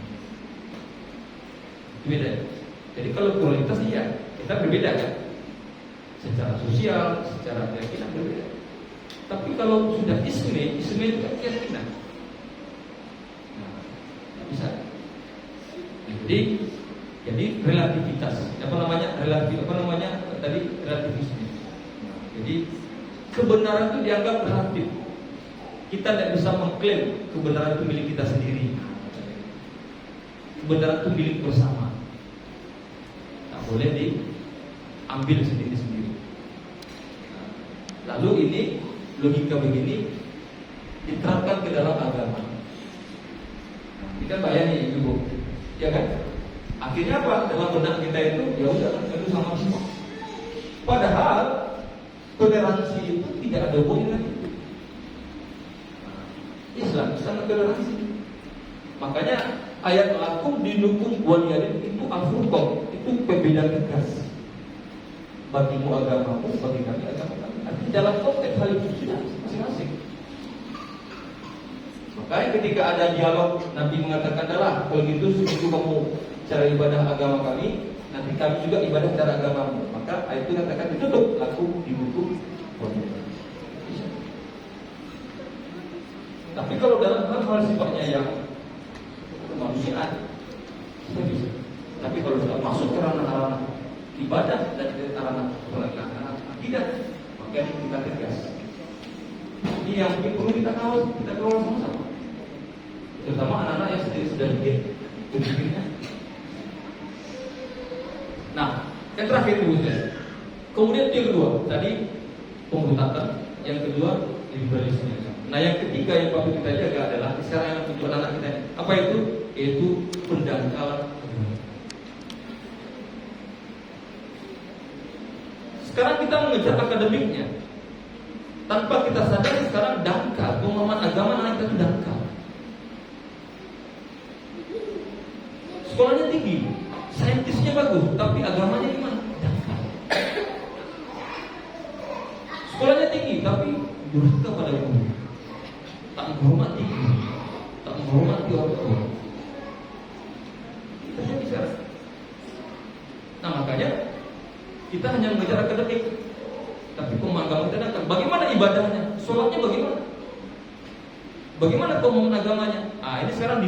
Beda. Jadi kalau pluralitas iya, kita berbeda kan? Secara sosial, secara keyakinan berbeda. Tapi kalau sudah isme itu kan keyakinan. Nah, bisa. Jadi relativitas. Relativisme. Jadi kebenaran itu dianggap relatif. Kita tidak bisa mengklaim kebenaran itu milik kita sendiri. Kebenaran itu milik bersama. Tak boleh diambil sendiri-sendiri. Lalu ini logika begini diterapkan ke dalam agama. Ini kan bayangin ibu, ya kan? Akhirnya apa? Dalam benak kita itu ya udah itu sama semua. Padahal toleransi itu tidak ada hubungan itu. Islam sangat toleransi. Makanya ayat lakum dinukum waliyadin itu al-furqan, itu perbedaan tegas. Bagimu agamamu, bagi kami agama kami. Artinya dalam konteks hal itu sudah masing-masing. Makanya ketika ada dialog, Nabi mengatakan adalah kalau gitu sungguh kamu cara ibadah agama kami, nanti kami juga ibadah cara agama. Maka ayat itu katakan ditutup laku di buku konten. Tapi kalau dalam hal sifatnya yang kemanusiaan, kita bisa. Tapi kalau sudah masuk ke ranah-ranah ibadah dan ke ranah akidah, maka ini kita tegas. Ini yang perlu kita kawal, kita kelola sama-sama. Terutama anak-anak yang sudah berpikirnya. Nah, yang terakhir kemudian yang kedua, tadi pemberontakan, yang kedua liberalisme. Nah, yang ketiga yang patut kita jaga adalah sekarang yang untuk anak kita. Apa itu? Yaitu pendangkalan. Sekarang kita mengejar akademiknya, tanpa kita sadar sekarang dangkal pemahaman agama anak kita itu dangkal. Sekolahnya tinggi, saintisnya bagus, tapi agamanya gimana? Dangkal. Sekolahnya tinggi, tapi durhaka pada guru, tak menghormati guru, tak menghormati orang tua. Kita hanya bicara. Nah, makanya kita hanya mengejar akademik, tapi pemahaman kita dangkal. Bagaimana ibadahnya? Sholatnya bagaimana? Bagaimana pemahaman agamanya? Ah, ini sekarang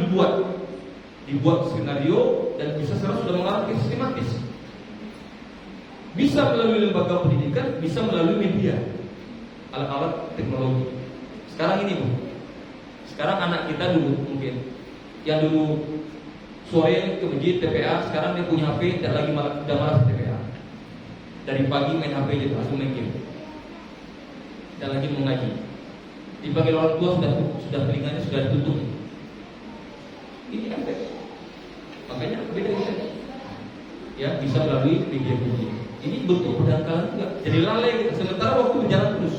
dibuat skenario dan bisa sekarang sudah mengarah ke sistematis. Bisa melalui lembaga pendidikan, bisa melalui media, alat-alat teknologi. Sekarang ini Bu, sekarang anak kita dulu mungkin yang dulu sore ke masjid TPA, sekarang dia punya HP, tidak lagi udah malas TPA. Dari pagi main HP gitu, langsung main game, tidak lagi mengaji. Dipanggil orang tua sudah telinganya sudah ditutup. Ini efek. Makanya beda kita. Ya, bisa melalui media. Ini bentuk pendangkalan juga. Jadi lalai gitu. Sementara waktu berjalan terus.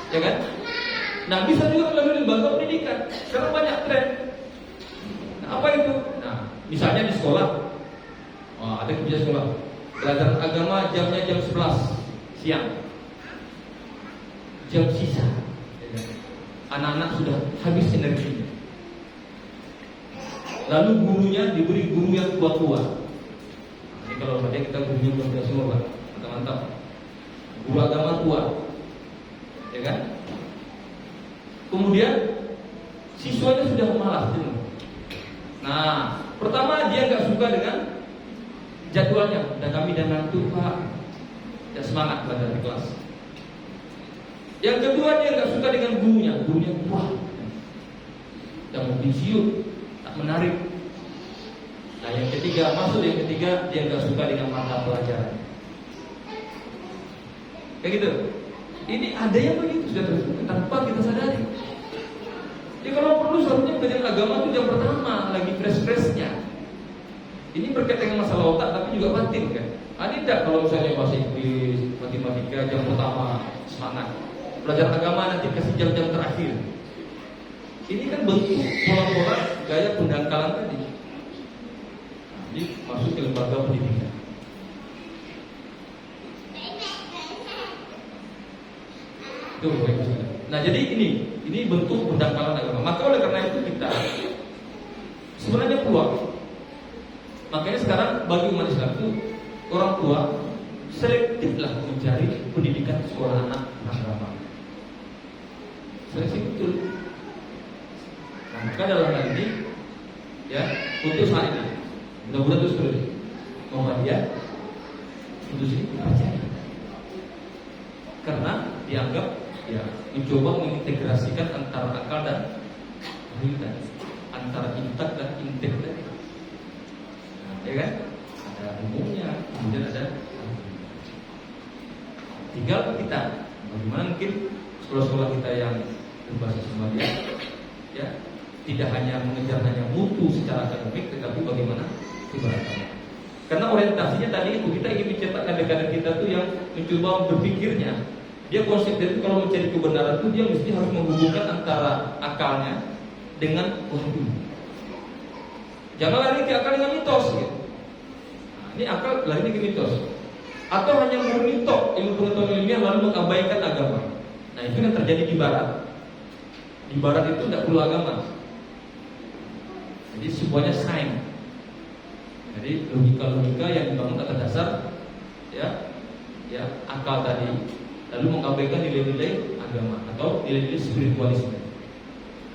Ya kan? Nah, bisa juga melalui lembaga pendidikan. Sekarang banyak tren. Nah, apa itu? Nah, misalnya di sekolah, ada kebiasaan sekolah. Pelajaran agama jamnya jam 11 siang. Jam sisa. Anak-anak sudah habis energinya. Lalu gurunya diberi guru yang tua-tua. Ini kalau ada kita gurunya belum semua Pak, mantap-mantap. Guru agama tua, ya kan? Kemudian siswanya sudah malas jenuh. Nah, pertama dia nggak suka dengan jadwalnya. Dan kami dan ngantuk Pak, ya semangat belajar di kelas. Yang kedua dia nggak suka dengan gurunya tua, yang ambisius, tak menarik. Nah, yang ketiga dia nggak suka dengan mata pelajaran. Kayak gitu. Ini ada yang begitu sudah terjadi tanpa kita sadari. Jadi kalau perlu seharusnya belajar agama itu jam pertama lagi fresh-freshnya. Ini berkaitan dengan masalah otak tapi juga batin kan. Ada tidak kalau misalnya bahasa Inggris, matematika jam pertama semangat. Belajar agama nanti kasih jam-jam terakhir. Ini kan bentuk pola-pola gaya pendangkalan tadi. Jadi masuk ke lembaga pendidikan. Nah, jadi ini bentuk pendangkalan agama. Maka oleh karena itu kita sebenarnya peluang. Makanya sekarang bagi umat Islam itu orang tua selektiflah mencari pendidikan sekolah anak agama. Seleksi betul. Nah, maka dalam hal ini, ya, untuk saat ini, mudah-mudahan terus Muhammadiyah itu sih percaya, karena dianggap ya mencoba mengintegrasikan antara akal dan kehidupan, antara intak dan integritas, ya kan? Ada umumnya, kemudian ada tinggal kita bagaimana mungkin sekolah-sekolah kita yang berbasis Muhammadiyah, ya, tidak hanya mengejar hanya mutu secara akademik, tetapi bagaimana keberagaman. Karena orientasinya tadi itu kita ingin mencetak kader-kader kita tuh yang mencoba berpikirnya. Dia konsep itu kalau mencari kebenaran itu dia mesti harus menghubungkan antara akalnya dengan wahyu. Jangan lari ke akal dengan mitos gitu. Nah, ini akal lari ke mitos. Atau hanya murni tok ilmu pengetahuan ilmiah lalu mengabaikan agama. Nah, itu yang terjadi di barat. Di barat itu tidak perlu agama. Jadi semuanya sains. Jadi logika-logika yang dibangun atas dasar ya akal tadi, lalu mengabaikan nilai-nilai agama atau nilai-nilai spiritualisme.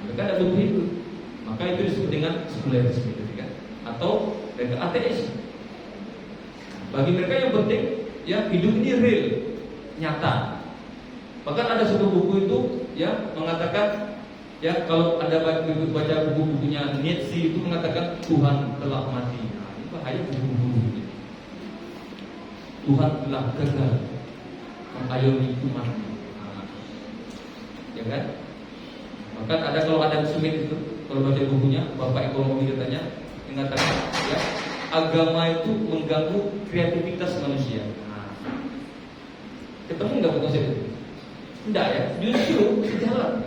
Mereka tidak butuh itu, maka itu disebut dengan sekulerisme, kan? Atau mereka ateis. Bagi mereka yang penting ya hidup ini real, nyata. Bahkan ada satu buku itu ya mengatakan ya kalau ada baca buku-bukunya Nietzsche itu mengatakan Tuhan telah mati. Nah, ini bahaya buku-buku ini. Tuhan telah gagal mengayomi umat. Nah, ya kan? Bahkan ada kalau ada Smith itu kalau baca bukunya Bapak Ekonomi katanya mengatakan ya agama itu mengganggu kreativitas manusia. Nah, ketemu nggak konsep itu? Tidak ya, justru sejalan.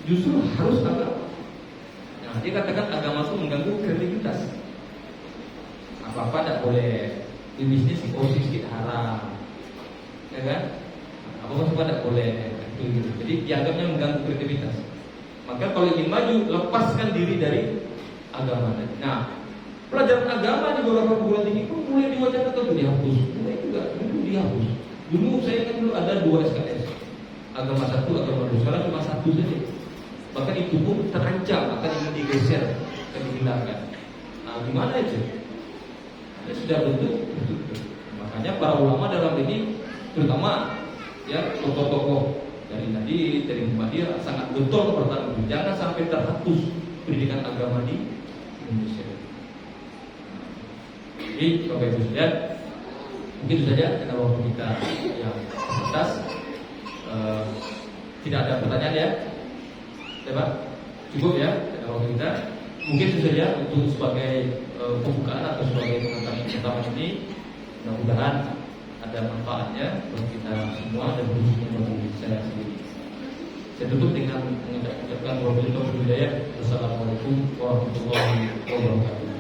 Justru harus agama. Nah, dia katakan agama itu mengganggu kreativitas. Apa-apa tidak boleh. Di bisnis sedikit haram, ya kan? Apa-apa tidak boleh. Gitu. Jadi dianggapnya mengganggu kreativitas. Maka kalau ingin maju, lepaskan diri dari agama. Nah, pelajaran agama di beberapa perguruan tinggi pun mulai diwajibkan atau dihapus. Mulai juga dulu dihapus. Dulu saya ingat dulu ada 2 SKS, agama 1, agama 2. Sekarang cuma 1 saja. Bahkan itu pun terancam akan ingin digeser, akan dihilangkan. Nah, gimana itu? Ya sudah bentuk. Makanya para ulama dalam ini, terutama ya tokoh-tokoh dari Nahdien, dari Muhammadiyah sangat betul pertama jangan sampai terhapus pendidikan agama di Indonesia. Jadi Bapak Ibu sekalian, mungkin itu saja karena waktu kita yang terbatas. Tidak ada pertanyaan ya, Pak? Cukup ya karena waktu kita. Mungkin itu saja untuk sebagai pembukaan atau sebagai pengantar pertama ini. Mudah-mudahan ada manfaatnya buat kita semua dan khususnya bagi saya sendiri. Saya tutup dengan mengucapkan wabillahi taufiq wal hidayah. Wassalamualaikum warahmatullahi wabarakatuh.